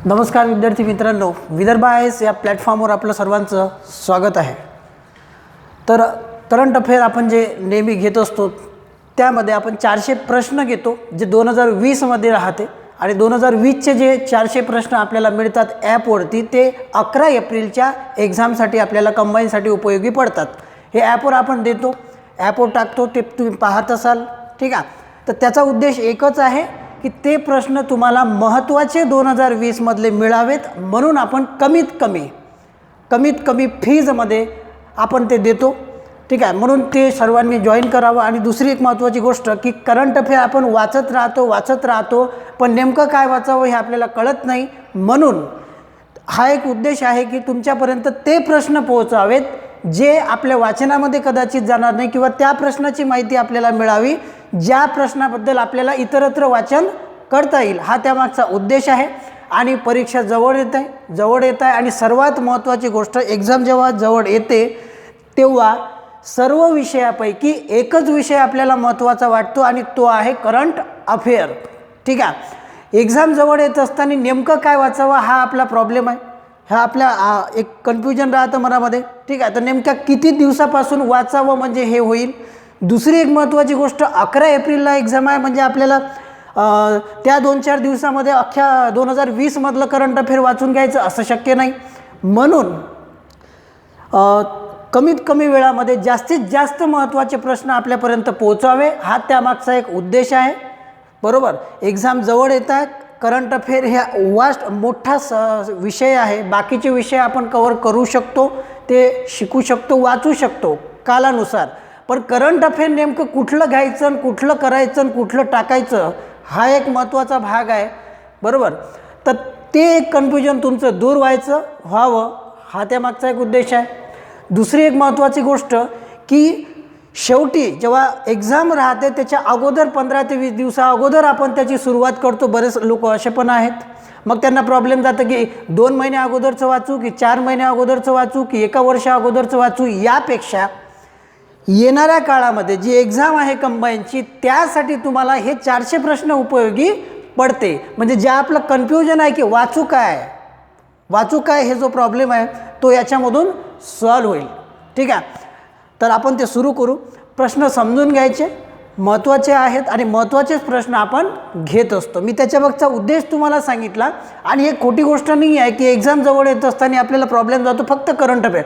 नमस्कार विद्यार्थी मित्रांनो, विदर्भ आयएस या प्लॅटफॉर्मवर आपलं सर्वांचं स्वागत आहे। तर करंट अफेअर आपण जे नेहमी घेत असतो त्यामध्ये आपण 400 प्रश्न घेतो जे 2020 मध्ये राहते आणि 2020 चे जे 400 प्रश्न आपल्याला मिळतात ॲपवरती ते 11 एप्रिलच्या एक्झामसाठी आपल्याला कंबाईनसाठी उपयोगी पडतात। हे ॲपवर आपण देतो, ॲपवर टाकतो, ते तुम्ही पाहत असाल, ठीक आहे। तर त्याचा उद्देश एकच आहे की ते प्रश्न तुम्हाला महत्त्वाचे 2020 मधले मिळावेत, म्हणून आपण कमीत कमी फीजमध्ये आपण ते देतो, ठीक आहे। म्हणून ते सर्वांनी जॉईन करावं। आणि दुसरी एक महत्त्वाची गोष्ट की करंट अफेअर आपण वाचत राहतो पण नेमकं काय वाचावं हे आपल्याला कळत नाही, म्हणून हा एक उद्देश आहे की तुमच्यापर्यंत ते प्रश्न पोहोचावेत जे आपल्या वाचनामध्ये कदाचित जाणार नाही किंवा त्या प्रश्नाची माहिती आपल्याला मिळावी ज्या प्रश्नाबद्दल आपल्याला इतरत्र वाचन करता येईल, हा त्यामागचा उद्देश आहे। आणि परीक्षा जवळ येत आहे आणि सर्वात महत्त्वाची गोष्ट, एक्झाम जेव्हा जवळ येते तेव्हा सर्व विषयापैकी एकच विषय आपल्याला महत्त्वाचा वाटतो आणि तो आहे करंट अफेअर, ठीक आहे। एक्झाम जवळ येत असताना नेमकं काय वाचावं हा आपला प्रॉब्लेम आहे, हा आपल्या एक कन्फ्युजन राहतं मनामध्ये, ठीक आहे। तर नेमक्या किती दिवसापासून वाचावं म्हणजे हे होईल। दुसरी एक महत्त्वाची गोष्ट, 11 एप्रिलला एक्झाम आहे म्हणजे आपल्याला त्या 2-4 दिवसामध्ये अख्ख्या 2020 मधलं करंट अफेअर वाचून घ्यायचं असं शक्य नाही, म्हणून कमीत कमी वेळामध्ये जास्तीत जास्त महत्त्वाचे प्रश्न आपल्यापर्यंत पोहोचावे हा त्यामागचा एक उद्देश आहे, बरोबर। एक्झाम जवळ येत आहे, करंट अफेअर ह्या मोठा विषय आहे, बाकीचे विषय आपण कव्हर करू शकतो, ते शिकू शकतो, वाचू शकतो कालानुसार, पण करंट अफेअर नेमकं कुठलं घ्यायचं आणि कुठलं करायचं आणि कुठलं टाकायचं हा एक महत्त्वाचा भाग आहे, बरोबर। तर ते एक कन्फ्युजन तुमचं दूर व्हावं हा त्यामागचा एक उद्देश आहे। दुसरी एक महत्त्वाची गोष्ट की शेवटी जेव्हा एक्झाम राहते त्याच्या अगोदर 15 ते 20 दिवसा अगोदर आपण त्याची सुरुवात करतो। बरेच लोक असे पण आहेत, मग त्यांना प्रॉब्लेम जातं की 2 महिने अगोदरचं वाचू की 4 महिने अगोदरचं वाचू की 1 वर्ष अगोदरचं वाचू, यापेक्षा येणाऱ्या काळामध्ये जी एक्झाम आहे कंबाईनची त्यासाठी तुम्हाला हे 400 प्रश्न उपयोगी पडते। म्हणजे जे आपलं कन्फ्युजन आहे की वाचू काय हे जो प्रॉब्लेम आहे तो याच्यामधून सॉल्व होईल, ठीक आहे। तर आपण ते सुरू करू। प्रश्न समजून घ्यायचे महत्त्वाचे आहेत आणि महत्त्वाचेच प्रश्न आपण घेत असतो। मी त्याच्यामागचा उद्देश तुम्हाला सांगितला आणि एक खोटी गोष्ट नाही आहे की एक्झाम जवळ येत असताना आपल्याला प्रॉब्लेम जातो फक्त करंट अफेअर।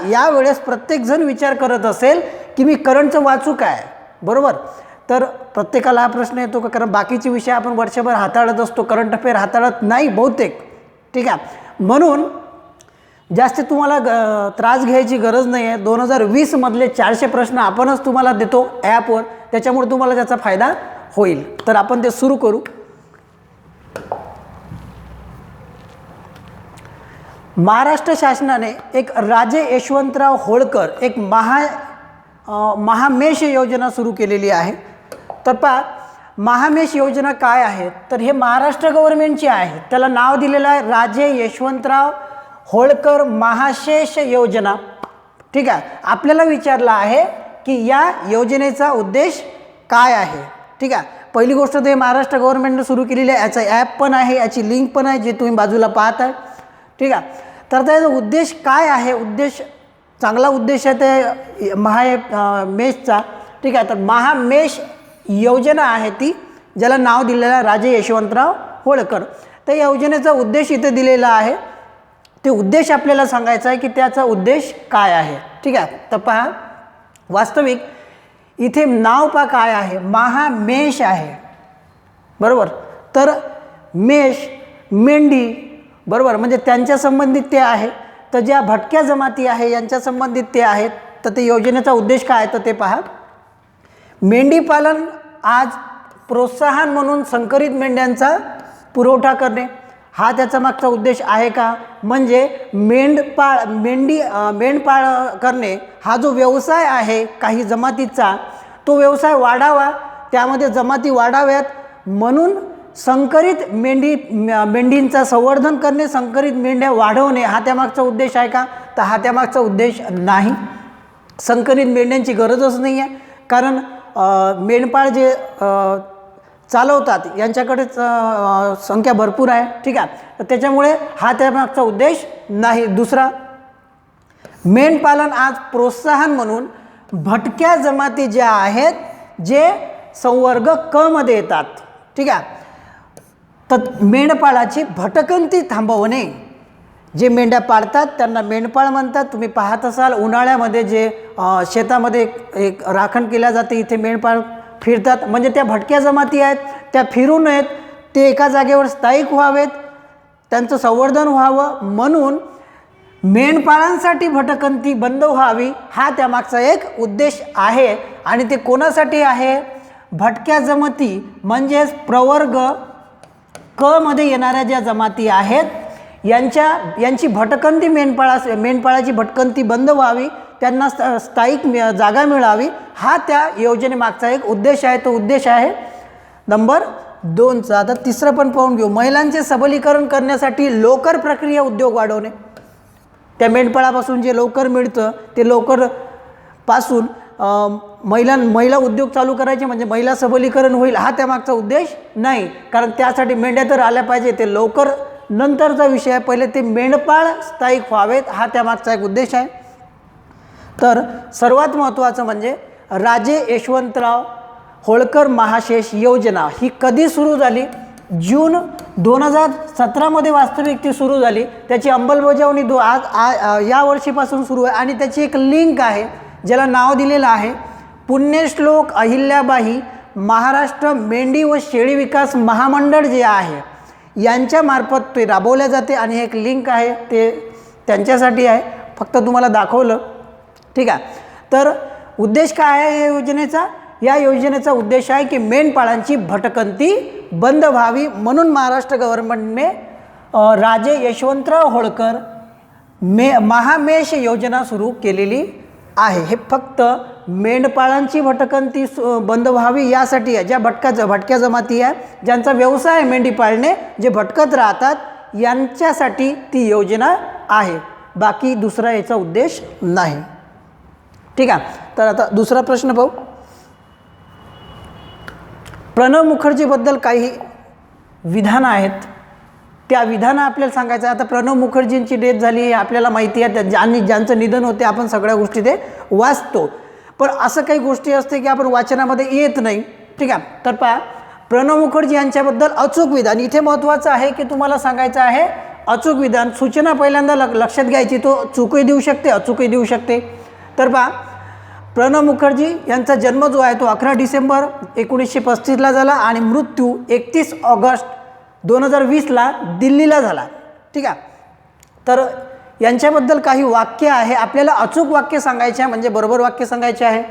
या वेळेस प्रत्येकजण विचार करत असेल की मी करंटचं वाचू काय, बरोबर। तर प्रत्येकाला हा प्रश्न येतो का, कारण बाकीचे विषय आपण वर्षभर हाताळत असतो, करंट अफेअर हाताळत नाही बहुतेक, ठीक आहे। म्हणून जास्त तुम्हाला त्रास घ्यायची गरज नाही आहे। 2020 मधले 400 प्रश्न आपणच तुम्हाला देतो ॲपवर, त्याच्यामुळे तुम्हाला त्याचा फायदा होईल। तर आपण ते सुरू करू। महाराष्ट्र शासनाने एक राजे यशवंतराव होळकर एक महामेष योजना सुरू केलेली आहे। तर पहा, महामेष योजना काय आहे, तर हे महाराष्ट्र गव्हर्नमेंटची आहे, त्याला नाव दिलेलं आहे राजे यशवंतराव होळकर महाशेष योजना, ठीक आहे। आपल्याला विचारलं आहे की या योजनेचा उद्देश काय आहे, ठीक आहे। पहिली गोष्ट ते महाराष्ट्र गव्हर्नमेंटने सुरू केलेली आहे, याचा ॲप पण आहे, याची लिंक पण आहे जे तुम्ही बाजूला पाहत आहे, ठीक आहे। तर त्याचा उद्देश काय आहे, चांगला उद्देश आहे ते महामेषचा, ठीक आहे। तर महामेष योजना आहे ती, ज्याला नाव दिलेलं आहे राजे यशवंतराव होळकर। तर या योजनेचा उद्देश इथे दिलेला आहे, ते उद्देश आपल्याला सांगायचा आहे की त्याचा उद्देश काय आहे, ठीक आहे। तर पहा, वास्तविक इथे नाव पहा काय आहे, महामेष आहे, बरोबर। तर मेष, मेंढी, बरोबर, म्हणजे त्यांच्या संबंधित ते आहे। तर ज्या भटक्या जमाती आहे यांच्या संबंधित ते आहेत। तर ते योजनेचा उद्देश काय आहे तर ते पहा, मेंढीपालन आज प्रोत्साहन म्हणून संकरित मेंढ्यांचा पुरवठा करणे हा त्याचा मागचा उद्देश आहे का। म्हणजे मेंढपाळ करणे हा जो व्यवसाय आहे काही जमातीचा, तो व्यवसाय वाढावा, त्यामध्ये जमाती वाढाव्यात, म्हणून संकरित मेंढींचा संवर्धन करणे, संकरित मेंढ्या वाढवणे हा त्यामागचा उद्देश आहे का, तर हा त्यामागचा उद्देश नाही। संकरित मेंढ्यांची गरजच नाही आहे, कारण मेंढपाळ जे चालवतात यांच्याकडेच संख्या भरपूर आहे, ठीक आहे. तर त्याच्यामुळे हा त्यामागचा उद्देश नाही. दुसरा, मेंढपालन आज प्रोत्साहन म्हणून भटक्या जमाती ज्या आहेत जे संवर्ग क मध्ये येतात, ठीक आहे, तर मेंढपाळाची भटकंती थांबवणे. जे मेंढ्या पाळतात त्यांना मेंढपाळ म्हणतात. तुम्ही पाहत असाल उन्हाळ्यामध्ये जे शेतामध्ये एक राखण केल्या जाते, इथे मेंढपाळ फिरतात, म्हणजे त्या भटक्या जमाती आहेत त्या फिरू नयेत, ते एका जागेवर स्थायिक व्हावेत, त्यांचं संवर्धन व्हावं म्हणून मेंढपाळांसाठी भटकंती बंद व्हावी हा त्यामागचा एक उद्देश आहे. आणि ते कोणासाठी आहे? भटक्या जमाती म्हणजेच प्रवर्ग क मध्ये येणाऱ्या ज्या जमाती आहेत यांची भटकंती मेंढपाळाची भटकंती बंद व्हावी, त्यांना स्थायिक जागा मिळावी हा त्या योजनेमागचा एक उद्देश आहे. तो उद्देश आहे नंबर 2चा. आता तिसरं पण पाहून घेऊ. महिलांचे सबलीकरण करण्यासाठी लोकर प्रक्रिया उद्योग वाढवणे. त्या मेंढपाळापासून जे लोकर मिळतं ते लोकर पासून महिला उद्योग चालू करायचे, म्हणजे महिला सबलीकरण होईल हा त्यामागचा उद्देश नाही. कारण त्यासाठी मेंढ्या तर आल्या पाहिजे, ते लोकर नंतरचा विषय आहे, पहिले ते मेंढपाळ स्थायिक व्हावेत हा त्यामागचा एक उद्देश आहे. तर सर्वात महत्त्वाचं म्हणजे राजे यशवंतराव होळकर महाशेष योजना ही कधी सुरू झाली? जून 2017मध्ये वास्तविक ती सुरू झाली. त्याची अंमलबजावणी या वर्षीपासून सुरू आहे आणि त्याची एक लिंक आहे ज्याला नाव दिलेलं आहे पुण्यश्लोक अहिल्याबाई महाराष्ट्र मेंढी व शेळी विकास महामंडळ जे आहे यांच्यामार्फत ते राबवल्या जाते आणि एक लिंक आहे ते त्यांच्यासाठी आहे, फक्त तुम्हाला दाखवलं, ठीक आहे. तर उद्देश काय आहे या योजनेचा? या योजनेचा उद्देश आहे की मेंढपाळांची भटकंती बंद व्हावी म्हणून महाराष्ट्र गव्हर्नमेंटने राजे यशवंतराव होळकर महामेष योजना सुरू केलेली आहे. हे फक्त मेंढपाळांची भटकंती बंद व्हावी यासाठी आहे. ज्या भटक्या जमाती आहे ज्यांचा व्यवसाय मेंढी पाळणे, जे भटकत राहतात यांच्यासाठी ती योजना आहे, बाकी दुसरा याचा उद्देश नाही, ठीक आहे. तर आता दुसरा प्रश्न पाहू. प्रणव मुखर्जीबद्दल काही विधानं आहेत, त्या विधानं आपल्याला सांगायचं. आता प्रणव मुखर्जींची डेथ झाली हे आपल्याला माहिती आहे, आणि ज्यांचं निधन होते आपण सगळ्या गोष्टी ते वाचतो, पण असं काही गोष्टी असते की आपण वाचनामध्ये येत नाही, ठीक आहे. तर पहा, प्रणव मुखर्जी यांच्याबद्दल अचूक विधान इथे महत्त्वाचं आहे की तुम्हाला सांगायचं आहे. अचूक विधान सूचना पहिल्यांदा लक्षात घ्यायची, तो चूकही देऊ शकते अचूकही देऊ शकते. तर पहा, प्रणव मुखर्जी यांचा जन्म जो आहे तो 11 डिसेंबर 1935ला झाला आणि मृत्यू 31 ऑगस्ट 2020ला दिल्लीला झाला, ठीक आहे. तर यांच्याबद्दल काही वाक्य आहे, आपल्याला अचूक वाक्य सांगायचे आहे, म्हणजे बरोबर वाक्य सांगायचे आहे.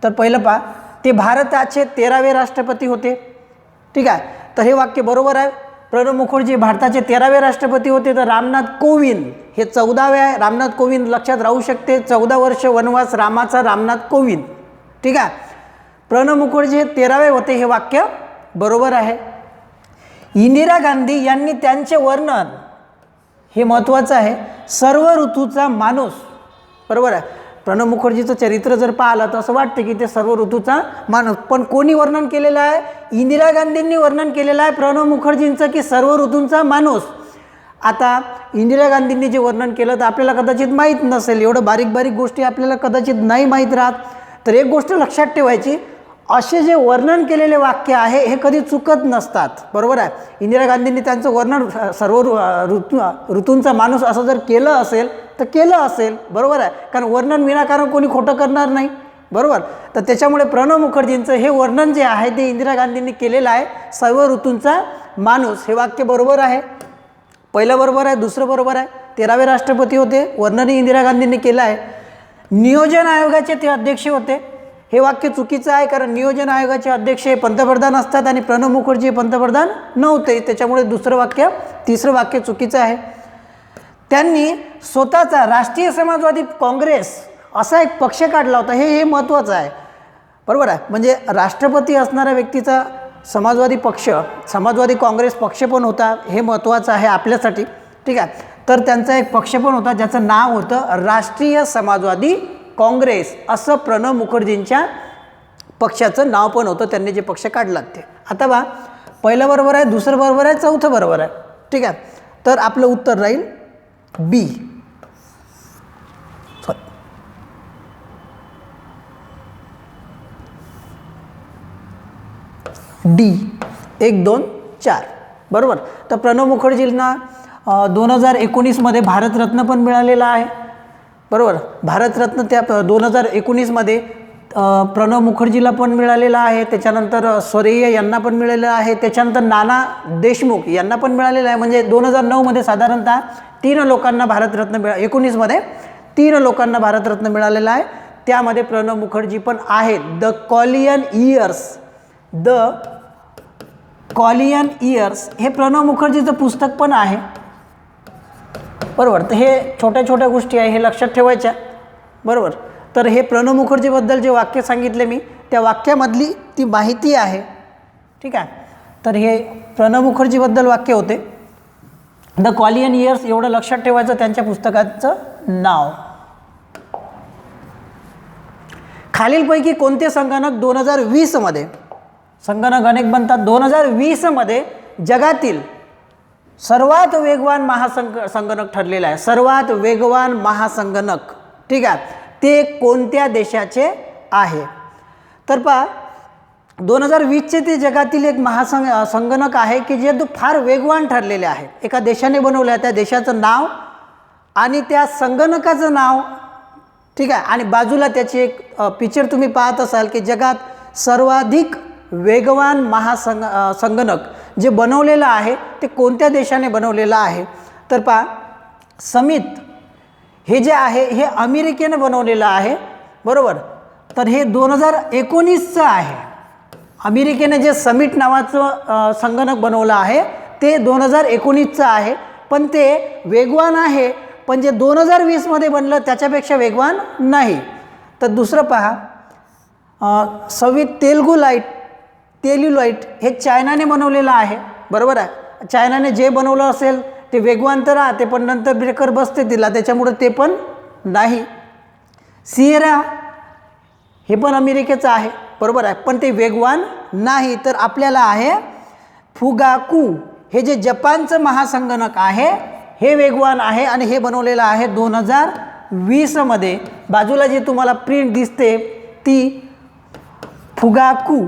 तर पहिलं पहा, ते भारताचे 13वे राष्ट्रपती होते, ठीक आहे. तर हे वाक्य बरोबर आहे. प्रणव मुखर्जी भारताचे 13वे राष्ट्रपती होते. तर रामनाथ कोविंद हे 14वे आहे. रामनाथ कोविंद लक्षात राहू शकते, 14 वर्ष वनवास रामाचा रामनाथ कोविंद, ठीक आहे. प्रणव मुखर्जी हे 13वे होते, हे वाक्य बरोबर आहे. इंदिरा गांधी यांनी त्यांचे वर्णन, हे महत्त्वाचं आहे, सर्व ऋतूचा माणूस, बरोबर आहे. प्रणव मुखर्जीचं चरित्र जर पाहिलं तर असं वाटतं की ते सर्व ऋतूचा माणूस, पण कोणी वर्णन केलेलं आहे? इंदिरा गांधींनी वर्णन केलेलं आहे प्रणव मुखर्जींचं की सर्व ऋतूंचा माणूस. आता इंदिरा गांधींनी जे वर्णन केलं तर आपल्याला कदाचित माहीत नसेल, एवढं बारीक बारीक गोष्टी आपल्याला कदाचित नाही माहीत राहत. तर एक गोष्ट लक्षात ठेवायची, असे जे वर्णन केलेले वाक्य आहे हे कधी चुकत नसतात, बरोबर आहे. इंदिरा गांधींनी त्यांचं वर्णन सर्व ऋतूंचा माणूस असं जर केलं असेल तर केलं असेल, बरोबर आहे, कारण वर्णन विनाकारण कोणी खोटं करणार नाही, बरोबर. तर त्याच्यामुळे प्रणव मुखर्जींचं हे वर्णन जे आहे ते इंदिरा गांधींनी केलेलं आहे, सर्व ऋतूंचा माणूस, हे वाक्य बरोबर आहे. पहिलं बरोबर आहे, दुसरं बरोबर आहे. 13वे राष्ट्रपती होते, वर्णनही इंदिरा गांधींनी केलं आहे. नियोजन आयोगाचे ते अध्यक्ष होते, हे वाक्य चुकीचं आहे, कारण नियोजन आयोगाचे अध्यक्ष हे पंतप्रधान असतात आणि प्रणव मुखर्जी पंतप्रधान नव्हते, त्याच्यामुळे तिसरं वाक्य चुकीचं आहे. त्यांनी स्वतःचा राष्ट्रीय समाजवादी काँग्रेस असा एक पक्ष काढला होता, हे महत्त्वाचं आहे, बरोबर आहे. म्हणजे राष्ट्रपती असणाऱ्या व्यक्तीचा समाजवादी काँग्रेस पक्ष पण होता, हे महत्त्वाचं आहे आपल्यासाठी, ठीक आहे. तर त्यांचा एक पक्ष पण होता ज्याचं नाव होतं राष्ट्रीय समाजवादी काँग्रेस, असं प्रणव मुखर्जींच्या पक्षाचं नाव पण होतं, त्यांनी जे पक्ष काढलात ते. आता बा पहिलं बरोबर आहे, दुसरं बरोबर आहे, चौथं बरोबर आहे. ठीक आहे, तर आपलं उत्तर राहील बी. डी 1 2 4 बरोबर. तर प्रणव मुखर्जींना 2019मध्ये भारतरत्न पण मिळालेला आहे. बरोबर, भारतरत्न त्या 2019मध्ये प्रणव मुखर्जीला पण मिळालेला आहे. त्याच्यानंतर सोरैया यांना पण मिळालेलं आहे. त्याच्यानंतर नाना देशमुख यांना पण मिळालेलं आहे. म्हणजे 2009मध्ये साधारणतः 3 लोकांना भारतरत्न 19मध्ये 3 लोकांना भारतरत्न मिळालेला आहे. त्यामध्ये प्रणव मुखर्जी पण आहेत. द कॉलियन इयर्स हे प्रणव मुखर्जीचं पुस्तक पण आहे. बरोबर, तर हे छोट्या छोट्या गोष्टी आहे, हे लक्षात ठेवायच्या. बरोबर, तर हे प्रणव मुखर्जीबद्दल जे वाक्य सांगितले मी, त्या वाक्यामधली ती माहिती आहे. ठीक आहे, तर हे प्रणव मुखर्जीबद्दल वाक्य होते. द कॉलियन इयर्स एवढं लक्षात ठेवायचं त्यांच्या पुस्तकाचं नाव. खालीलपैकी कोणते संगणक 2020मध्ये, संगणक अनेक बनतात, 2020मध्ये जगातील सर्वात वेगवान महासंगणक ठरलेला आहे. सर्वात वेगवान महासंगणक, ठीक आहे, ते कोणत्या देशाचे आहे? तर पहा 2020चे ते जगातील एक संगणक आहे की जे फार वेगवान ठरलेले आहे. एका देशाने बनवले आहे, त्या देशाचं नाव आणि त्या संगणकाचं नाव. ठीक आहे, आणि बाजूला त्याची एक पिक्चर तुम्ही पाहत असाल की जगात सर्वाधिक वेगवान संगणक जे बनवलेलं आहे ते कोणत्या देशाने बनवलेलं आहे? तर पहा समित हे जे आहे हे अमेरिकेने बनवलेलं आहे. बरोबर, तर हे 2019चं आहे. अमेरिकेने जे समिट नावाचं संगणक बनवलं आहे ते 2019चं आहे. पण ते वेगवान आहे, पण जे 2020मध्ये बनलं त्याच्यापेक्षा वेगवान नाही. तर दुसरं पहा टेल्युलाइट हे चायनाने बनवलेलं आहे. बरोबर आहे, चायनाने जे बनवलं असेल ते वेगवान तर राहते, पण नंतर ब्रेकर बसते तिला, त्याच्यामुळे ते पण नाही. सिएरा हे पण अमेरिकेचं आहे. बरोबर आहे, पण ते वेगवान नाही. तर आपल्याला आहे फुगाकू हे जे जपानचं महासंगणक आहे हे वेगवान आहे आणि हे बनवलेलं आहे 2020मध्ये. बाजूला जी तुम्हाला प्रिंट दिसते ती फुगाकू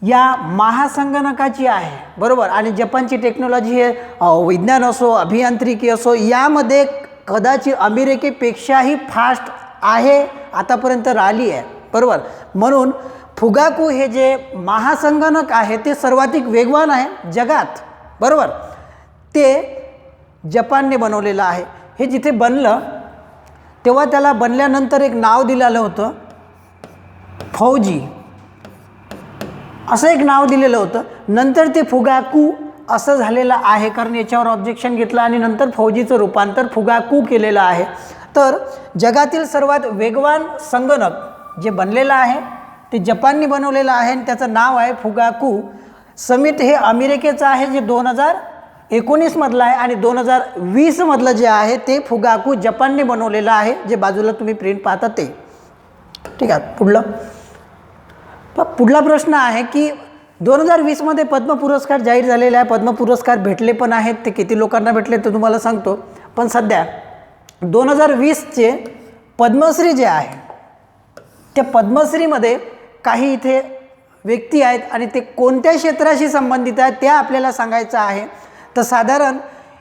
या महासंगणकाची आहे. बरोबर, आणि जपानची टेक्नॉलॉजी हे विज्ञान असो, अभियांत्रिकी असो, यामध्ये कदाचित अमेरिकेपेक्षाही फास्ट आहे, आतापर्यंत राहिली आहे. बरोबर, म्हणून फुगाकू हे जे महासंगणक आहे ते सर्वाधिक वेगवान आहे जगात. बरोबर, ते जपानने बनवलेलं आहे. हे जिथे बनलं तेव्हा त्याला बनल्यानंतर एक नाव दिलेलं होतं फौजी, असं एक नाव दिलेलं होतं. नंतर ते फुगाकू असं झालेलं आहे कारण याच्यावर ऑब्जेक्शन घेतलं आणि नंतर फौजीचं रूपांतर फुगाकू केलेलं आहे. तर जगातील सर्वात वेगवान संगणक जे बनलेलं आहे ते जपानने बनवलेलं आहे आणि त्याचं नाव आहे फुगाकू. समिट हे अमेरिकेचं आहे जे 2019मधलं आहे आणि 2020मधलं जे आहे ते फुगाकू जपानने बनवलेलं आहे, जे बाजूला तुम्ही प्रिंट पाहता ते. ठीक आहे, पुढला प्रश्न आहे की 2020मध्ये पद्म पुरस्कार जाहीर झालेले आहे. पद्म पुरस्कार भेटले पण आहेत, ते किती लोकांना भेटले ते तुम्हाला सांगतो. पण सध्या 2020चे पद्मश्री जे आहे त्या पद्मश्रीमध्ये काही इथे व्यक्ती आहेत आणि ते कोणत्या क्षेत्राशी संबंधित आहेत त्या आपल्याला सांगायचं आहे. तर साधारण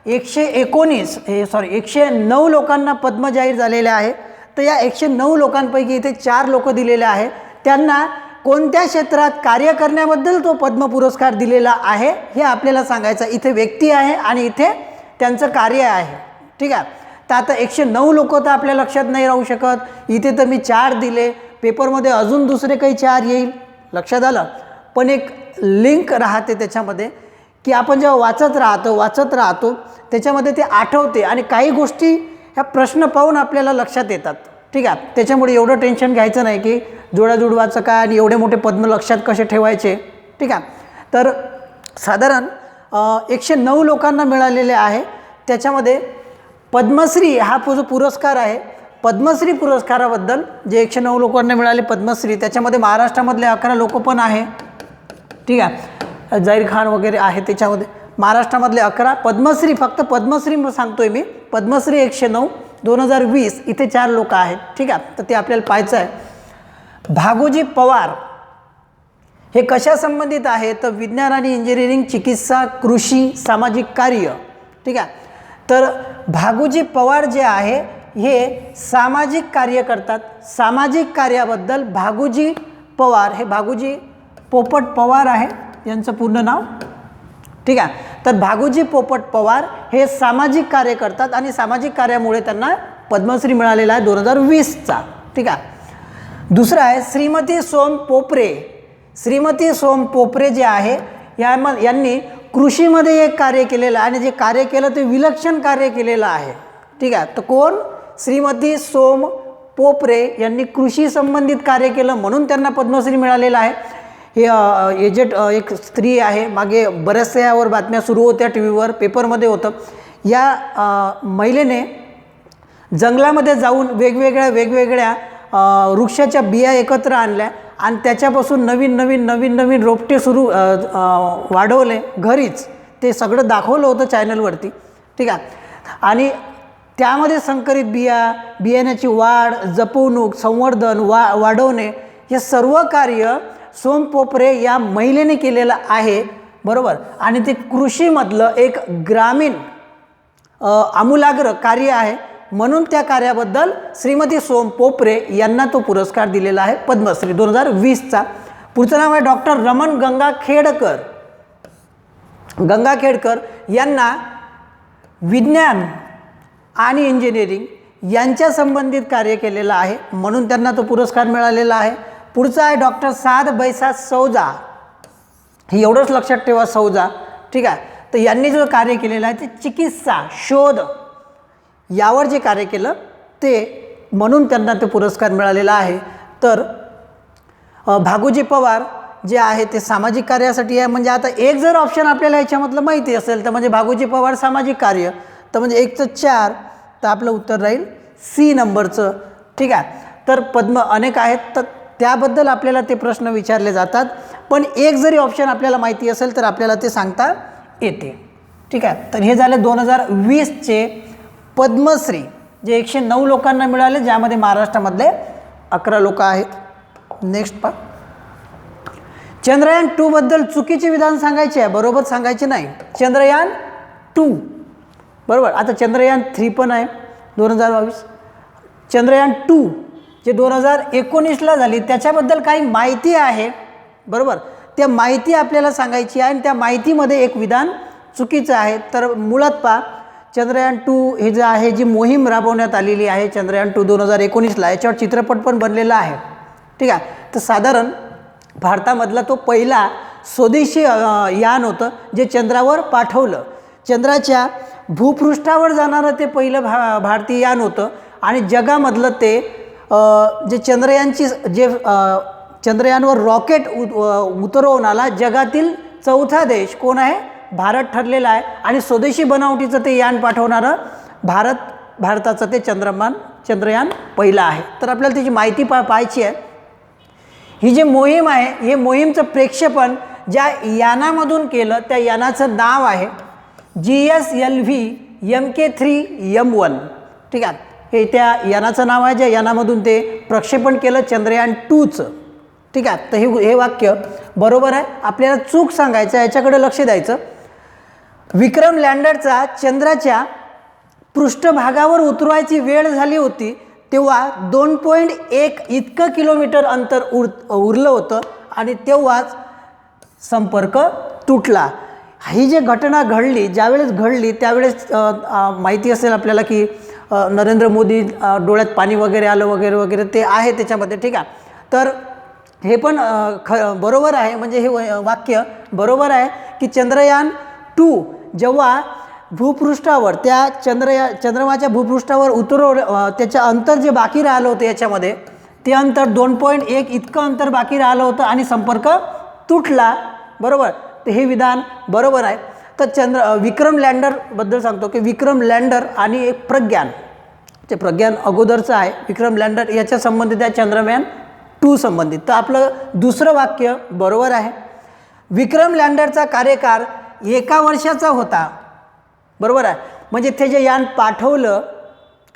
109 लोकांना पद्म जाहीर झालेले आहे. तर या 109 लोकांपैकी इथे 4 लोक दिलेले आहे. त्यांना कोणत्या क्षेत्रात कार्य करण्याबद्दल तो पद्म पुरस्कार दिलेला आहे हे आपल्याला सांगायचं. इथे व्यक्ती आहे आणि इथे त्यांचं कार्य आहे. ठीक आहे, तर आता 109 लोक तर आपल्या लक्षात नाही राहू शकत. इथे तर मी 4 दिले, पेपरमध्ये अजून दुसरे काही 4 येईल, लक्षात आलं. पण एक लिंक राहते त्याच्यामध्ये की आपण जेव्हा वाचत राहतो त्याच्यामध्ये ते आठवते आणि काही गोष्टी ह्या प्रश्न पाहून आपल्याला लक्षात येतात. ठीक आहे, त्याच्यामुळे एवढं टेन्शन घ्यायचं नाही की जोडाजुडवाचं काय आणि एवढे मोठे पद्म लक्षात कसे ठेवायचे. ठीक आहे, तर साधारण 109 लोकांना मिळालेले आहे. त्याच्यामध्ये पद्मश्री हा जो पुरस्कार आहे पद्मश्री पुरस्काराबद्दल जे 109 लोकांना मिळाले पद्मश्री, त्याच्यामध्ये महाराष्ट्रामधले 11 लोक पण आहे, ठीक आहे, जाहीर खान वगैरे आहे त्याच्यामध्ये. महाराष्ट्रामधले 11 पद्मश्री, फक्त पद्मश्री सांगतोय मी, पद्मश्री 109 2020 इथे 4 लोक आहेत, ठीक आहे. तर ते आपल्याला पाहायचं आहे. भागोजी पवार हे कशा संबंधित आहे, तर विज्ञान आणि इंजिनिअरिंग, चिकित्सा, कृषी, सामाजिक कार्य, ठीक आहे. तर भागोजी पवार जे आहे हे सामाजिक कार्य करतात. सामाजिक कार्याबद्दल भागोजी पवार, हे भागोजी पोपट पवार आहे यांचं पूर्ण नाव, ठीक आहे. तर भागोजी पोपट पवार हे सामाजिक कार्य करतात आणि सामाजिक कार्यामुळे त्यांना पद्मश्री मिळालेला आहे 2020चा, ठीक आहे. दुसरा आहे श्रीमती सोम पोपरे. श्रीमती सोम पोपरे जे आहे यांनी कृषीमध्ये एक कार्य केलेलं आहे आणि जे कार्य केलं ते विलक्षण कार्य केलेलं आहे, ठीक आहे. तर कोण? श्रीमती सोम पोपरे यांनी कृषी संबंधित कार्य केलं म्हणून त्यांना पद्मश्री मिळालेला आहे. हे एजेड एक स्त्री आहे, मागे बऱ्याचशा यावर बातम्या सुरू होत्या, टी व्हीवर, पेपरमध्ये होतं. या महिलेने जंगलामध्ये जाऊन वेगवेगळ्या वृक्षाच्या बिया एकत्र आणल्या आणि त्याच्यापासून नवीन रोपटे वाढवले घरीच. ते सगळं दाखवलं होतं चॅनलवरती, ठीक आहे. आणि त्यामध्ये संकरित बियाण्याची वाढ, जपवणूक, संवर्धन, वाढवणे हे सर्व कार्य सोम पोपरे या महिलेने केलेलं आहे, बरोबर. आणि ते कृषीमधलं एक ग्रामीण आमूलाग्र कार्य आहे म्हणून त्या कार्याबद्दल श्रीमती सोम पोपरे यांना तो पुरस्कार दिलेला आहे पद्मश्री 2020चा. पुढचं नाव आहे डॉक्टर रमण गंगाखेडकर. गंगाखेडकर यांना विज्ञान आणि इंजिनिअरिंग यांच्या संबंधित कार्य केलेलं आहे म्हणून त्यांना तो पुरस्कार मिळालेला आहे. पुढचा आहे डॉक्टर साद बैसा सौजा. हे एवढंच लक्षात ठेवा, सौजा, ठीक आहे. तर यांनी जो कार्य केलेलं आहे ते चिकित्सा, शोध यावर जे कार्य केलं ते म्हणून त्यांना ते पुरस्कार मिळालेला आहे. तर भागोजी पवार जे आहे ते सामाजिक कार्यासाठी आहे. म्हणजे आता एक जर ऑप्शन आपल्याला याच्यामधलं माहिती असेल तर म्हणजे भागोजी पवार सामाजिक कार्य, तर म्हणजे 1चं 4, तर आपलं उत्तर राहील सी नंबरचं, ठीक आहे. तर पद्म अनेक आहेत तर त्याबद्दल आपल्याला ते प्रश्न विचारले जातात, पण एक जरी ऑप्शन आपल्याला माहिती असेल तर आपल्याला ते सांगता येते, ठीक आहे. तर हे झाले 2020चे पद्मश्री जे 109 लोकांना मिळाले, ज्यामध्ये महाराष्ट्रामधले 11 लोक आहेत. नेक्स्ट पा, चंद्रयान 2 बद्दल चुकीचे विधान सांगायचे आहे, बरोबर सांगायचे नाही. चंद्रयान 2 बरोबर. आता चंद्रयान 3 पण आहे 2022. चंद्रयान 2 जे 2019ला झाली त्याच्याबद्दल काही माहिती आहे, बरोबर. त्या माहिती आपल्याला सांगायची आहे आणि त्या माहितीमध्ये एक विधान चुकीचं आहे. तर मुळात पहा, चंद्रयान 2 हे जे आहे जी मोहीम राबवण्यात आलेली आहे चंद्रयान 2 2019ला, याच्यावर चित्रपट पण बनलेला आहे, ठीक आहे. तर साधारण भारतामधला तो पहिला स्वदेशी यान होतं जे चंद्रावर पाठवलं. चंद्राच्या भूपृष्ठावर जाणारं ते पहिलं भारतीय यान होतं आणि जगामधलं ते जे चंद्रयानवर रॉकेट उतरवणारा जगातील 4था देश कोण आहे? भारत ठरलेला आहे. आणि स्वदेशी बनावटीचं ते यान पाठवणारं भारताचं ते चंद्रयान पहिलं आहे. तर आपल्याला त्याची माहिती पाहायची आहे. ही जी मोहीम आहे, हे मोहीमचं प्रेक्षेपण ज्या यानामधून केलं त्या यानाचं नाव आहे GSLV MK3M1, ठीक आहे. हे त्या यानाचं नाव आहे ज्या यानामधून ते प्रक्षेपण केलं चंद्रयान 2चं, ठीक आहे. तर हे वाक्य बरोबर आहे. आपल्याला चूक सांगायचं, याच्याकडे लक्ष द्यायचं. विक्रम लँडरचा चंद्राच्या पृष्ठभागावर उतरवायची वेळ झाली होती तेव्हा 2.1 इतकं किलोमीटर अंतर उरलं होतं आणि तेव्हाच संपर्क तुटला. ही जी घटना घडली, ज्यावेळेस घडली त्यावेळेस माहिती असेल आपल्याला की नरेंद्र मोदी डोळ्यात पाणी वगैरे आलं वगैरे ते आहे त्याच्यामध्ये, ठीक आहे. तर हे पण बरोबर आहे, म्हणजे हे वाक्य बरोबर आहे की चंद्रयान 2 जेव्हा भूपृष्ठावर त्या चंद्रमाच्या भूपृष्ठावर उतरवलं, त्याचं अंतर जे बाकी राहिलं होतं याच्यामध्ये, ते अंतर 2.1 इतकं अंतर बाकी राहिलं होतं आणि संपर्क तुटला, बरोबर. तर हे विधान बरोबर आहे. तर विक्रम लँडरबद्दल सांगतो की विक्रम लँडर आणि एक प्रज्ञान ते प्रज्ञान अगोदरचं आहे, विक्रम लँडर याच्या संबंधित आहे, चंद्रयान 2 संबंधित. तर आपलं दुसरं वाक्य बरोबर आहे. विक्रम लँडरचा कार्यकाळ 1 वर्षाचा होता, बरोबर आहे. म्हणजे ते जे यान पाठवलं,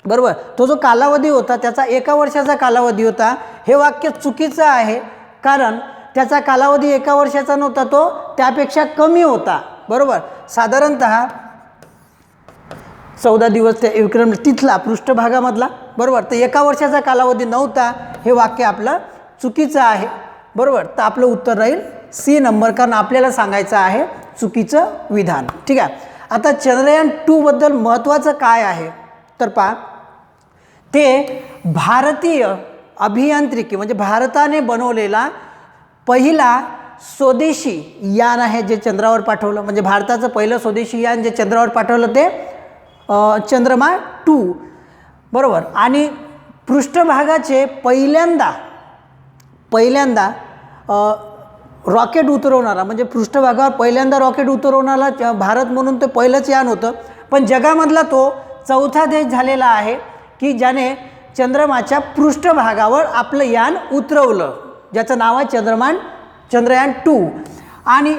बरोबर, तो जो कालावधी होता त्याचा 1 वर्षाचा कालावधी होता. हे वाक्य चुकीचं आहे, कारण त्याचा कालावधी 1 वर्षाचा नव्हता, तो त्यापेक्षा कमी होता, बरोबर. साधारणतः 14 दिवस ते विक्रम तिथला पृष्ठभागामधला, बरोबर. तर 1 वर्षाचा कालावधी नव्हता. हे वाक्य आपलं चुकीचं आहे, बरोबर. तर आपलं उत्तर राहील सी नंबर, कारण आपल्याला सांगायचं आहे चुकीचं विधान. ठीक आहे. आता चंद्रयान 2 बद्दल महत्त्वाचं काय आहे तर पहा, ते भारतीय अभियांत्रिकी म्हणजे भारताने बनवलेला पहिला स्वदेशी यान आहे जे चंद्रावर पाठवलं. म्हणजे भारताचं पहिलं स्वदेशी यान जे चंद्रावर पाठवलं ते चंद्रमा 2, बरोबर. आणि पृष्ठभागाचे पहिल्यांदा रॉकेट उतरवणारा म्हणजे पृष्ठभागावर पहिल्यांदा रॉकेट उतरवणारा भारत म्हणून ते पहिलंच यान होतं. पण जगामधला तो चौथा देश झालेला आहे की ज्याने चंद्रमाच्या पृष्ठभागावर आपलं यान उतरवलं, ज्याचं नाव आहे चंद्रयान 2. आणि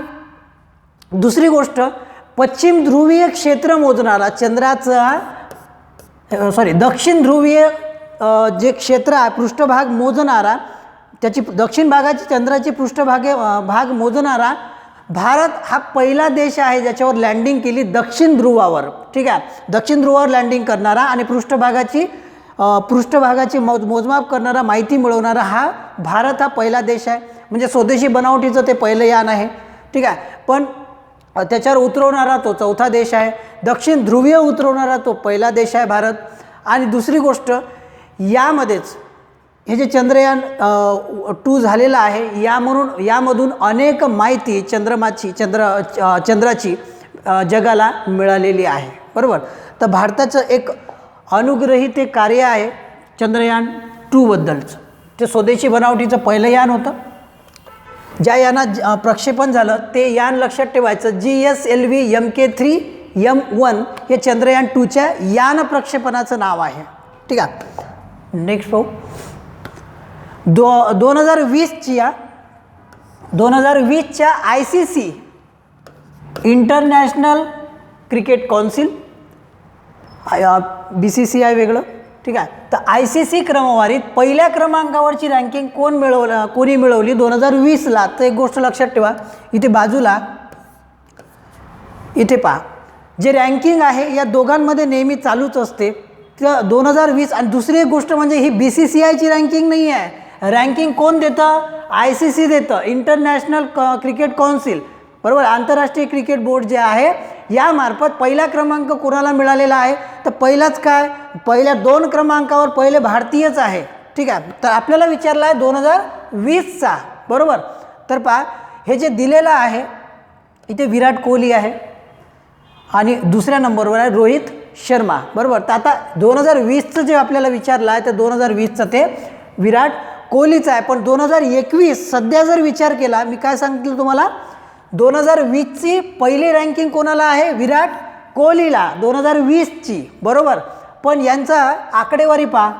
दुसरी गोष्ट, पश्चिम ध्रुवीय क्षेत्र मोजणारा दक्षिण ध्रुवीय जे क्षेत्र आहे पृष्ठभाग मोजणारा, त्याची दक्षिण भागाची चंद्राची भाग मोजणारा भारत हा पहिला देश आहे ज्याच्यावर लँडिंग केली दक्षिण ध्रुवावर. ठीक आहे. दक्षिण ध्रुवावर लँडिंग करणारा आणि पृष्ठभागाची मोजमाप करणारा, माहिती मिळवणारा हा भारत हा पहिला देश आहे. म्हणजे स्वदेशी बनावटीचं ते पहिलं यान आहे. ठीक आहे. पण त्याच्यावर उतरवणारा तो चौथा देश आहे. दक्षिण ध्रुवीय उतरवणारा तो पहिला देश आहे भारत. आणि दुसरी गोष्ट, यामध्येच हे जे चंद्रयान 2 झालेलं आहे यामधून अनेक माहिती चंद्राची जगाला मिळालेली आहे, बरोबर. तर भारताचं एक अनुग्रहित कार्य आहे चंद्रयान 2 बद्दलचं. ते स्वदेशी बनावटीचं पहिलं यान होतं. ज्या यानात प्रक्षेपण झालं ते यान लक्षात ठेवायचं, GSLV Mk3M1 हे चंद्रयान 2च्या यान प्रक्षेपणाचं नाव आहे. ठीक आहे. नेक्स्ट पाहू. 2020च्या ICC international cricket council, BCCI वेगळं. ठीक आहे. तर ICC क्रमवारीत पहिल्या क्रमांकावरची रँकिंग कोणी मिळवली 2020ला. तर एक गोष्ट लक्षात ठेवा, इथे बाजूला इथे पहा, जे रँकिंग आहे या दोघांमध्ये नेहमी चालूच असते. तर 2020 आणि दुसरी एक गोष्ट म्हणजे ही BCCIची रँकिंग नाही आहे. रँकिंग कोण देतं? ICC देतं, इंटरनॅशनल क्रिकेट कौन्सिल, बरोबर. आंतरराष्ट्रीय क्रिकेट बोर्ड जे आहे यामार्फत पहिला क्रमांक कोणाला मिळालेला आहे तर पहिलाच काय, पहिल्या 2 क्रमांकावर पहिले भारतीयच आहे. ठीक आहे. तर आपल्याला विचारला आहे 2020चा, बरोबर. तर पहा, हे जे दिलेलं आहे इथे विराट कोहली आहे आणि दुसऱ्या नंबरवर आहे रोहित शर्मा, बरोबर. तर आता 2020चं जे आपल्याला विचारलं आहे तर 2020चं ते विराट कोहलीचं आहे. पण 2021 सध्या जर विचार केला, मी काय सांगितलं तुम्हाला, 2020ची पहिली रँकिंग कोणाला आहे? विराट कोहलीला, 2020ची, बरोबर. पण यांचा आकडेवारी पहा,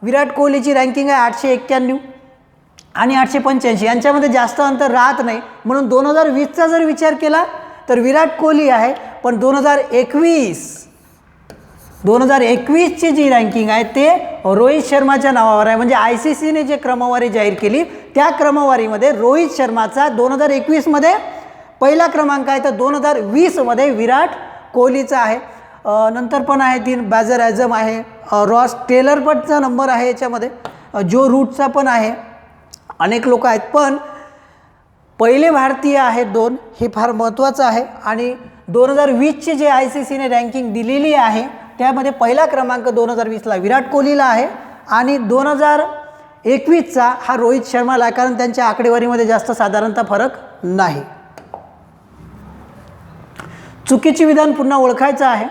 विराट कोहलीची रँकिंग आहे 891 आणि 885, यांच्यामध्ये जास्त अंतर राहत नाही. म्हणून 2020चा जर विचार केला तर विराट कोहली आहे. पण 2021ची जी रँकिंग आहे ते रोहित शर्माच्या नावावर आहे. म्हणजे ICCने जे क्रमवारी जाहीर केली त्या क्रमवारीमध्ये रोहित शर्माचा 2021मध्ये पहिला क्रमांक आहे, तर 2020मध्ये विराट कोहलीचा आहे. नंतर पण आहे 3 बाझर आझम आहे, रॉस टेलर पटचा नंबर आहे याच्यामध्ये, जो रूटचा पण आहे, अनेक लोक आहेत. पण पहिले भारतीय आहेत 2, हे फार महत्त्वाचं आहे. आणि 2020ची जे ICCने रँकिंग दिलेली आहे त्यामध्ये पहिला क्रमांक 2020ला विराट कोहलीला आहे आणि 2021चा हा रोहित शर्माला आहे, कारण त्यांच्या आकडेवारीमध्ये जास्त साधारणतः फरक नाही. चुकीचे विधान पुन्हा ओळखायचं आहे.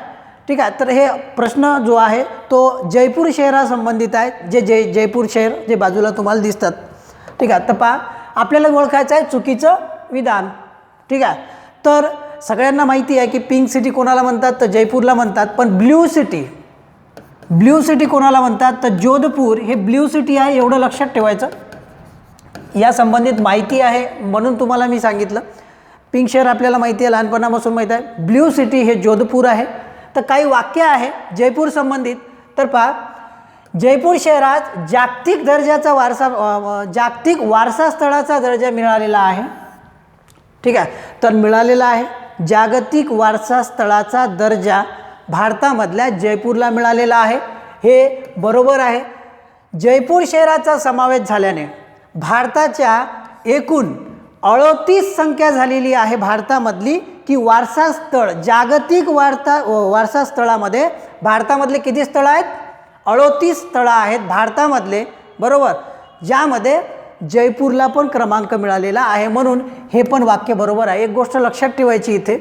ठीक आहे. तर हे प्रश्न जो आहे तो जयपूर शहरासंबंधित आहे, जे जयपूर शहर जे बाजूला तुम्हाला दिसतात. ठीक आहे. तर पहा, आपल्याला ओळखायचं आहे चुकीचं विधान. ठीक आहे. तर सगळ्यांना माहिती आहे की पिंक सिटी कोणाला म्हणतात तर जयपूरला म्हणतात. पण ब्ल्यू ब्ल्यू सिटी कोणाला म्हणतात, तर जोधपूर हे ब्ल्यू सिटी आहे, एवढं लक्षात ठेवायचं. या संबंधित माहिती आहे म्हणून तुम्हाला मी सांगितलं. पिंक शहर आपल्याला माहिती आहे, लहानपणापासून माहीत आहे. ब्ल्यू सिटी हे जोधपूर आहे. तर काही वाक्य आहे जयपूर संबंधित. तर पहा, जयपूर शहरात जागतिक दर्जाचा जागतिक वारसा स्थळाचा दर्जा मिळालेला आहे. ठीक आहे, तर मिळालेला आहे. जागतिक वारसा स्थळाचा दर्जा भारतामधल्या जयपूरला मिळालेला आहे. हे बरोबर आहे. जयपूर शहराचा समावेश झाल्याने भारताच्या एकूण 38 संख्या झालेली आहे भारतामधली, की वारसा स्थळ जागतिक वारसा स्थळामध्ये भारतामधले किती स्थळं आहेत, 38 स्थळं आहेत भारतामधले, बरोबर, ज्यामध्ये जयपूरला पण क्रमांक मिळालेला आहे. म्हणून हे पण वाक्य बरोबर आहे. एक गोष्ट लक्षात ठेवायची इथे,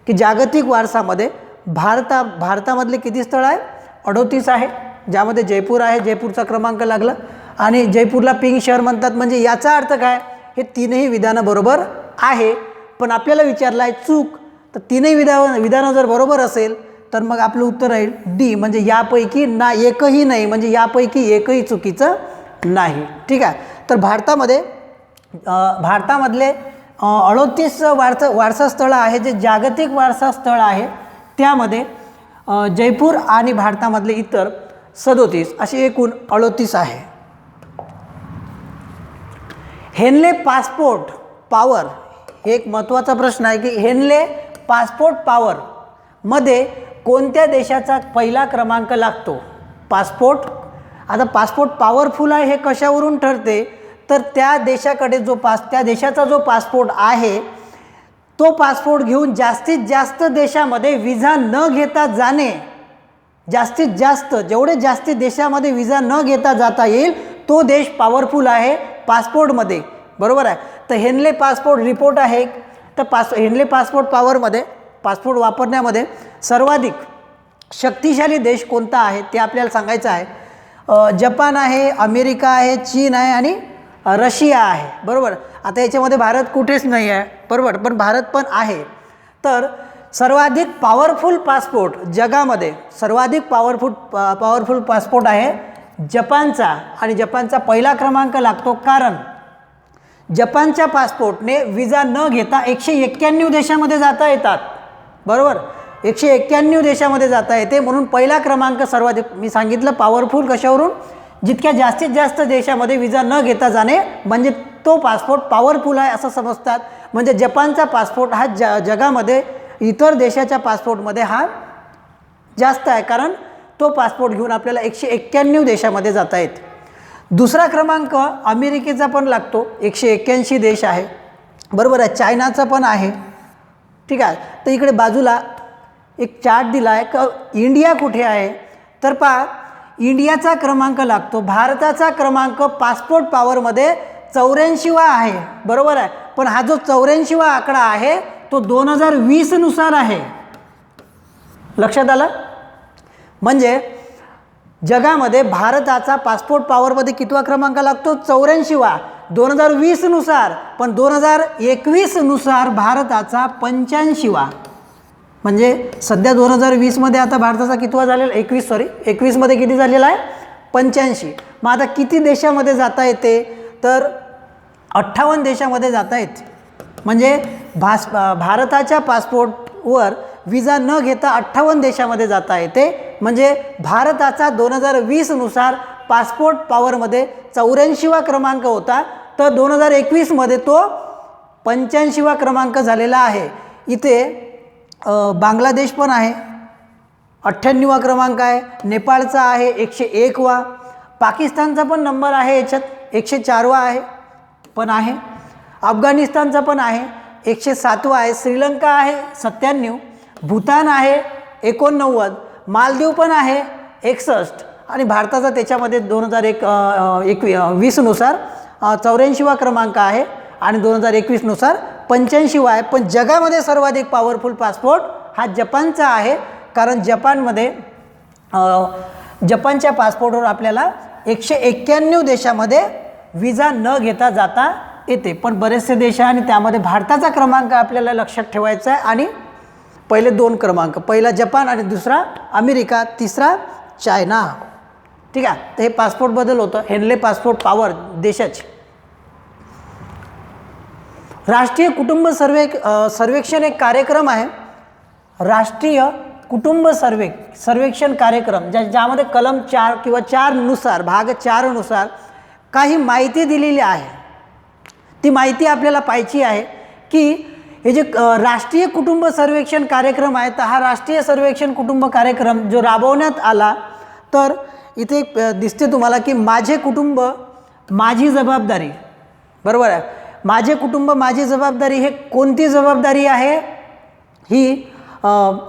की जागतिक वारसामध्ये भारतामधले किती स्थळं आहे, 38 आहे, ज्यामध्ये जयपूर आहे. जयपूरचा क्रमांक लागला. आणि जयपूरला पिंक शहर म्हणतात. म्हणजे याचा अर्थ काय, हे तीनही विधानं बरोबर आहे. पण आपल्याला विचारलं आहे चूक, तर तीनही विधानं जर बरोबर असेल तर मग आपलं उत्तर राहील डी, म्हणजे यापैकी एकही नाही, म्हणजे यापैकी एकही चुकीचं नाही. ठीक आहे. तर भारतामधले 38 वारसा स्थळं आहे, जे जागतिक वारसा स्थळ आहे, त्यामध्ये जयपूर आणि भारतामधले इतर 37 असे एकूण 38 आहे. हेनले पासपोर्ट पॉवर, हे एक महत्त्वाचा प्रश्न आहे, की हेनले पासपोर्ट पॉवर मध्ये कोणत्या देशाचा पहिला क्रमांक लागतो. पासपोर्ट, आता पासपोर्ट पॉवरफुल आहे हे कशावरून ठरते, तर त्या देशाकडे त्या देशाचा जो पासपोर्ट आहे, तो पासपोर्ट घेऊन जास्तीत जास्त देशामध्ये विजा न घेता जाणे, जास्तीत जास्त जेवढे जास्तीत देशामध्ये विजा न घेता जाता येईल तो देश पॉवरफुल आहे पासपोर्टमध्ये, बरोबर आहे. तर हेनले पासपोर्ट रिपोर्ट आहे. तर हेनले पासपोर्ट पॉवरमध्ये, पासपोर्ट वापरण्यामध्ये सर्वाधिक शक्तिशाली देश कोणता आहे ते आपल्याला सांगायचं आहे. जपान आहे, अमेरिका आहे, चीन आहे आणि रशिया आहे, बरोबर. आता याच्यामध्ये भारत कुठेच नाही आहे, बरोबर, पण भारत पण आहे. तर सर्वाधिक पॉवरफुल पासपोर्ट जगामध्ये, सर्वाधिक पॉवरफुल पासपोर्ट आहे जपानचा, आणि जपानचा पहिला क्रमांक लागतो, कारण जपानच्या पासपोर्टने विजा न घेता 191 देशामध्ये जाता येतात, बरोबर. 191 देशामध्ये जाता येते, म्हणून पहिला क्रमांक सर्वाधिक. मी सांगितलं पॉवरफुल कशावरून, जितक्या जास्तीत जास्त देशामध्ये विजा न घेता जाणे म्हणजे तो पासपोर्ट पॉवरफुल आहे असं समजतात. म्हणजे जपानचा पासपोर्ट हा जगामध्ये इतर देशाच्या पासपोर्टमध्ये हा जास्त आहे, कारण तो पासपोर्ट घेऊन आपल्याला 191 देशामध्ये जाता येते. दुसरा क्रमांक अमेरिकेचा पण लागतो, 181 देश आहे, बरोबर आहे. चायनाचा पण आहे. ठीक आहे. तर इकडे बाजूला एक चार्ट दिला आहे, इंडिया कुठे आहे, तर पहा इंडियाचा क्रमांक लागतो, भारताचा क्रमांक पासपोर्ट पॉवरमध्ये 84वा आहे, बरोबर आहे. पण हा जो 84वा आकडा आहे तो 2020 नुसार आहे, लक्षात आलं. म्हणजे जगामध्ये भारताचा पासपोर्ट पॉवरमध्ये कितवा क्रमांक लागतो, 84वा 2020 नुसार. पण 2021 नुसार भारताचा 85वा. म्हणजे सध्या 2020मध्ये आता भारताचा कितवा झालेला, 21मध्ये किती झालेला आहे, 85. मग आता किती देशामध्ये जाता येते, तर 58 देशामध्ये जाता येते. म्हणजे भारताच्या पासपोर्टवर विजा न घेता 58 देशामध्ये जाता येते. म्हणजे भारताचा 2020 नुसार पासपोर्ट पॉवरमध्ये 84वा क्रमांक होता, तर 2021मध्ये तो 85वा क्रमांक झालेला आहे. इथे बांगलादेश पण आहे, 98वा क्रमांक आहे. नेपाळचा आहे 101वा. पाकिस्तानचा पण नंबर आहे याच्यात, 104वा आहे पण आहे. अफगाणिस्तानचा पण आहे 107वा आहे. श्रीलंका आहे 97. भूतान आहे 89. मालदीव पण आहे 61. आणि भारताचा त्याच्यामध्ये 2020 नुसार 84वा क्रमांक आहे आणि 2021 नुसार 85वा आहे. पण जगामध्ये सर्वाधिक पॉवरफुल पासपोर्ट हा जपानचा आहे, कारण जपानच्या पासपोर्टवर आपल्याला 191 देशामध्ये विजा न घेता जाता येते. पण बरेचसे देश आहे आणि त्यामध्ये भारताचा क्रमांक आपल्याला लक्षात ठेवायचा आहे. आणि पहिले 2 क्रमांक, पहिला जपान आणि दुसरा अमेरिका, तिसरा चायना. ठीक आहे. तर हे पासपोर्टबद्दल होतं. हेनले पासपोर्ट पॉवर देशाची. राष्ट्रीय कुटुंब सर्वेक्षण एक कार्यक्रम आहे. राष्ट्रीय कुटुंब सर्वेक्षण कार्यक्रम ज्यामध्ये कलम 4 किंवा 4 नुसार भाग 4 नुसार काही माहिती दिलेली आहे. ती माहिती आपल्याला पाहिजे आहे की हे जे राष्ट्रीय कुटुंब सर्वेक्षण कार्यक्रम आहे, तर हा राष्ट्रीय सर्वेक्षण कुटुंब कार्यक्रम जो राबवण्यात आला, तर इथे दिसते तुम्हाला की माझे कुटुंब माझी जबाबदारी. बरोबर आहे. माझे कुटुंब माझी जबाबदारी हे कोणती जबाबदारी आहे? ही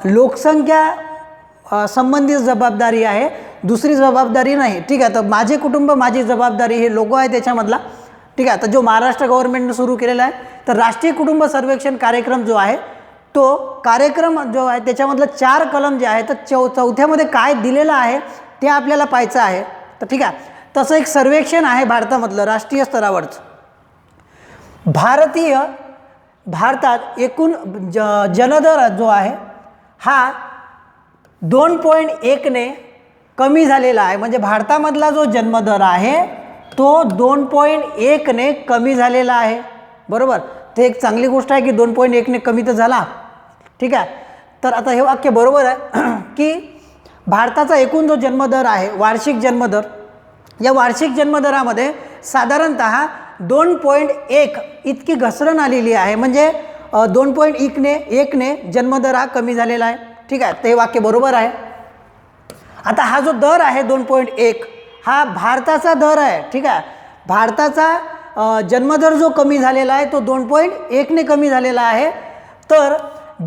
लोकसंख्या संबंधित जबाबदारी आहे, दुसरी जबाबदारी नाही. ठीक आहे. तर माझे कुटुंब माझी जबाबदारी हे लोगो आहे त्याच्यामधला. ठीक आहे. तर जो महाराष्ट्र गव्हर्नमेंटने सुरू केलेला आहे, तर राष्ट्रीय कुटुंब सर्वेक्षण कार्यक्रम जो आहे, तो कार्यक्रम जो आहे त्याच्यामधलं 4 कलम जे आहे, तर चौथ्यामध्ये काय दिलेलं आहे ते आपल्याला पाहायचं आहे. तर ठीक आहे. तसं एक सर्वेक्षण आहे भारतामधलं राष्ट्रीय स्तरावरचं. भारतात एकूण जनदर जो आहे हा 2.1ने कमी झालेला आहे. म्हणजे भारतामधला जो जन्मदर आहे तो 2.1ने कमी झालेला आहे. बरोबर. ते एक चांगली गोष्ट आहे की 2.1ने कमी तर झाला. ठीक आहे. तर आता हे वाक्य बरोबर आहे की भारताचा एकूण जो जन्मदर आहे, वार्षिक जन्मदर, या वार्षिक जन्मदरामध्ये साधारणतः 2.1 इतकी घसरण आलेली आहे. म्हणजे 2.1ने जन्मदर हा कमी झालेला आहे. ठीक आहे. ते वाक्य बरोबर आहे. आता हा जो दर आहे 2.1 हा भारताचा दर आहे. ठीक आहे. भारताचा जन्मदर जो कमी झालेला आहे तो 2.1ने कमी झालेला आहे, तर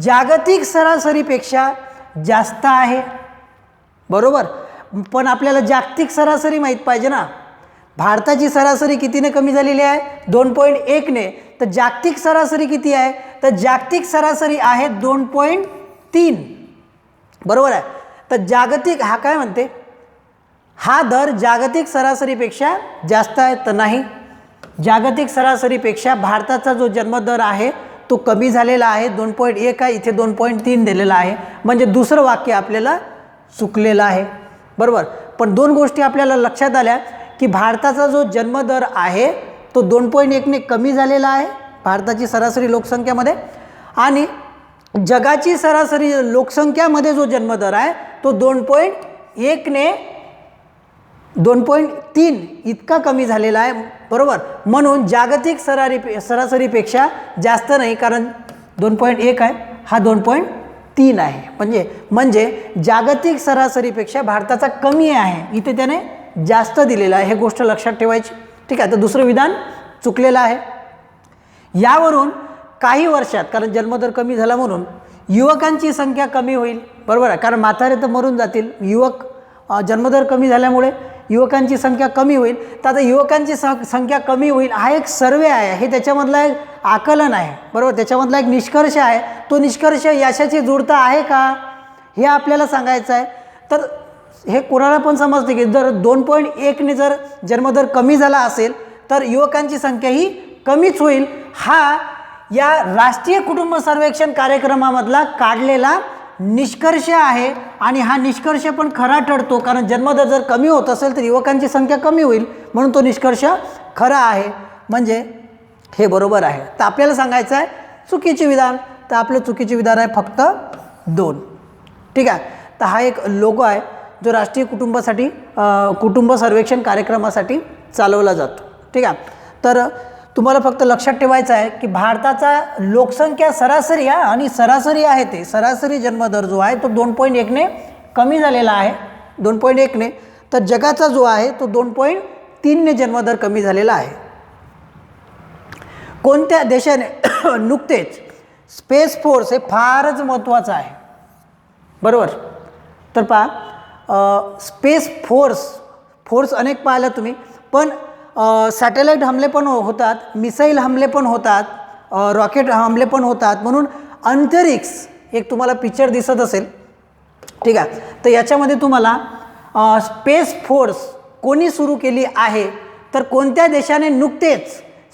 जागतिक सरासरीपेक्षा जास्त आहे. बरोबर. पण आपल्याला जागतिक सरासरी माहीत पाहिजे ना. भारताची सरासरी कितीने कमी झालेली आहे? 2.1ने. तर जागतिक सरासरी किती आहे? तर जागतिक सरासरी आहे 2.3. बरोबर आहे. तर जागतिक हा काय म्हणते, हा दर जागतिक सरासरीपेक्षा जास्त आहे तर नाही. जागतिक सरासरीपेक्षा भारताचा जो जन्मदर आहे तो कमी झालेला आहे. 2.1 आहे, इथे 2.3 दिलेला आहे. म्हणजे दुसरं वाक्य आपल्याला चुकलेलं आहे. बरोबर. पण 2 गोष्टी आपल्याला लक्षात आल्या की भारताचा जो जन्मदर आहे तो 2.1ने कमी झालेला आहे भारताची सरासरी लोकसंख्यामध्ये, आणि जगाची सरासरी लोकसंख्यामध्ये जो जन्मदर आहे तो 2.3 इतका कमी झालेला आहे. बरोबर. म्हणून जागतिक सरासरीपेक्षा जास्त नाही, कारण 2.1 आहे, हा 2.3 आहे. म्हणजे जागतिक सरासरीपेक्षा भारताचा कमी आहे, इथे त्याने जास्त दिलेला आहे. हे गोष्ट लक्षात ठेवायची. ठीक आहे. तर दुसरं विधान चुकलेलं आहे. यावरून काही वर्षात, कारण जन्मदर कमी झाला म्हणून युवकांची संख्या कमी होईल. बरोबर आहे. कारण म्हातारे तर मरून जातील. जन्मदर कमी झाल्यामुळे युवकांची संख्या कमी होईल. तर आता युवकांची संख्या कमी होईल हा एक सर्वे आहे, हे त्याच्यामधला एक आकलन आहे. बरोबर. त्याच्यामधला एक निष्कर्ष आहे. तो निष्कर्ष यशाची जुळता आहे का हे आपल्याला सांगायचं आहे. तर हे कोणाला पण समजते की जर 2.1ने जर जन्मदर कमी झाला असेल तर युवकांची संख्या ही कमीच होईल. हा या राष्ट्रीय कुटुंब सर्वेक्षण कार्यक्रमामधला काढलेला निष्कर्ष आहे, आणि हा निष्कर्ष पण खरा ठरतो. कारण जन्मदर जर कमी होत असेल तर युवकांची संख्या कमी होईल, म्हणून तो निष्कर्ष खरा आहे. म्हणजे हे बरोबर आहे. तर आपल्याला सांगायचं आहे चुकीचे विधान. तर आपलं चुकीचे विधान आहे फक्त 2. ठीक आहे. तर हा एक लोगो आहे जो राष्ट्रीय कुटुंब सर्वेक्षण कार्यक्रमासाठी चालवला जातो. ठीक आहे. तर तुम्हाला फक्त लक्षात ठेवायचं आहे की भारताचा लोकसंख्या सरासरी आहे, आणि सरासरी आहे ते सरासरी जन्मदर जो आहे तो 2.1ने कमी झालेला आहे. 2.1ने. तर जगाचा जो आहे तो 2.3ने जन्मदर कमी झालेला आहे. कोणत्या देशाने नुकतेच स्पेस फोर्स हे फारच महत्त्वाचं आहे. बरोबर. तर पहा, स्पेस फोर्स अनेक पाहिला तुम्ही, पण सॅटेलाईट हमले पण होतात, मिसाईल हमले पण होतात, रॉकेट हमले पण होतात. म्हणून अंतरिक्ष एक तुम्हाला पिक्चर दिसत असेल. ठीक आहे. तर याच्यामध्ये तुम्हाला स्पेस फोर्स कोणी सुरू केली आहे, तर कोणत्या देशाने नुकतेच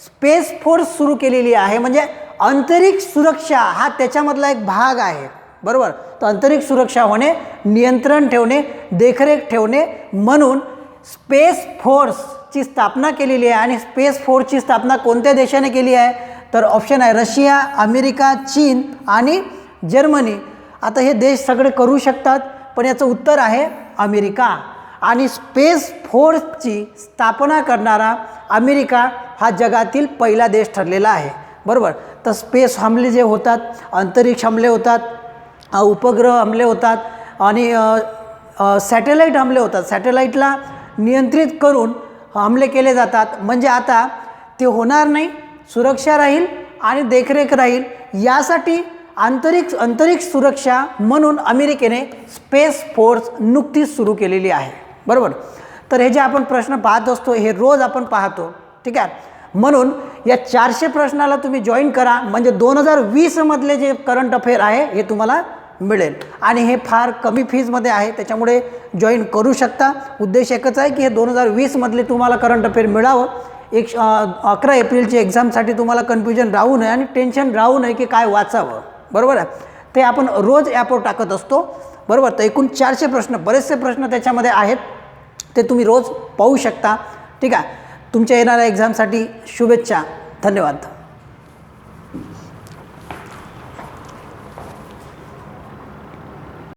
स्पेस फोर्स सुरू केलेली आहे. म्हणजे अंतरिक्ष सुरक्षा हा त्याच्यामधला एक भाग आहे. बरोबर. तर अंतरिक्ष सुरक्षा होणे, नियंत्रण ठेवणे, देखरेख ठेवणे म्हणून स्पेस फोर्सची स्थापना केलेली आहे. आणि स्पेस फोर्सची स्थापना कोणत्या देशाने केली आहे? तर ऑप्शन आहे रशिया, अमेरिका, चीन आणि जर्मनी. आता हे देश सगळे करू शकतात, पण याचं उत्तर आहे अमेरिका. आणि स्पेस फोर्सची स्थापना करणारा अमेरिका हा जगातील पहिला देश ठरलेला आहे, बरोबर. तर स्पेस हमले जे होतात, अंतरिक्ष हमले होतात, उपग्रह हमले होतात आणि सॅटेलाईट हमले होतात, सॅटेलाईटला नियंत्रित करून हमले केले जातात. म्हणजे आता ते होणार नाही, सुरक्षा राहील आणि देखरेख राहील. यासाठी अंतरिक्ष सुरक्षा म्हणून अमेरिकेने स्पेस फोर्स नुकतीच सुरू केलेली आहे, बरोबर. तर हे जे आपण प्रश्न पाहत असतो हे रोज आपण पाहतो, ठीक आहे. म्हणून या 400 प्रश्नाला तुम्ही जॉईन करा, म्हणजे 2020मधले जे करंट अफेअर आहे हे तुम्हाला मिळेल. आणि हे फार कमी फीजमध्ये आहे, त्याच्यामुळे जॉईन करू शकता. उद्देश एकच आहे की हे 2020मधले तुम्हाला करंट अफेअर मिळावं. 11 एप्रिलची एक्झामसाठी तुम्हाला कन्फ्युजन राहू नये आणि टेन्शन राहू नये की काय वाचावं, बरोबर आहे. ते आपण रोज ॲपवर टाकत असतो, बरोबर. तर एकूण 400 प्रश्न, बरेचसे प्रश्न त्याच्यामध्ये आहेत, ते तुम्ही रोज पाहू शकता, ठीक आहे. तुमच्या येणाऱ्या एक्झामसाठी शुभेच्छा. धन्यवाद.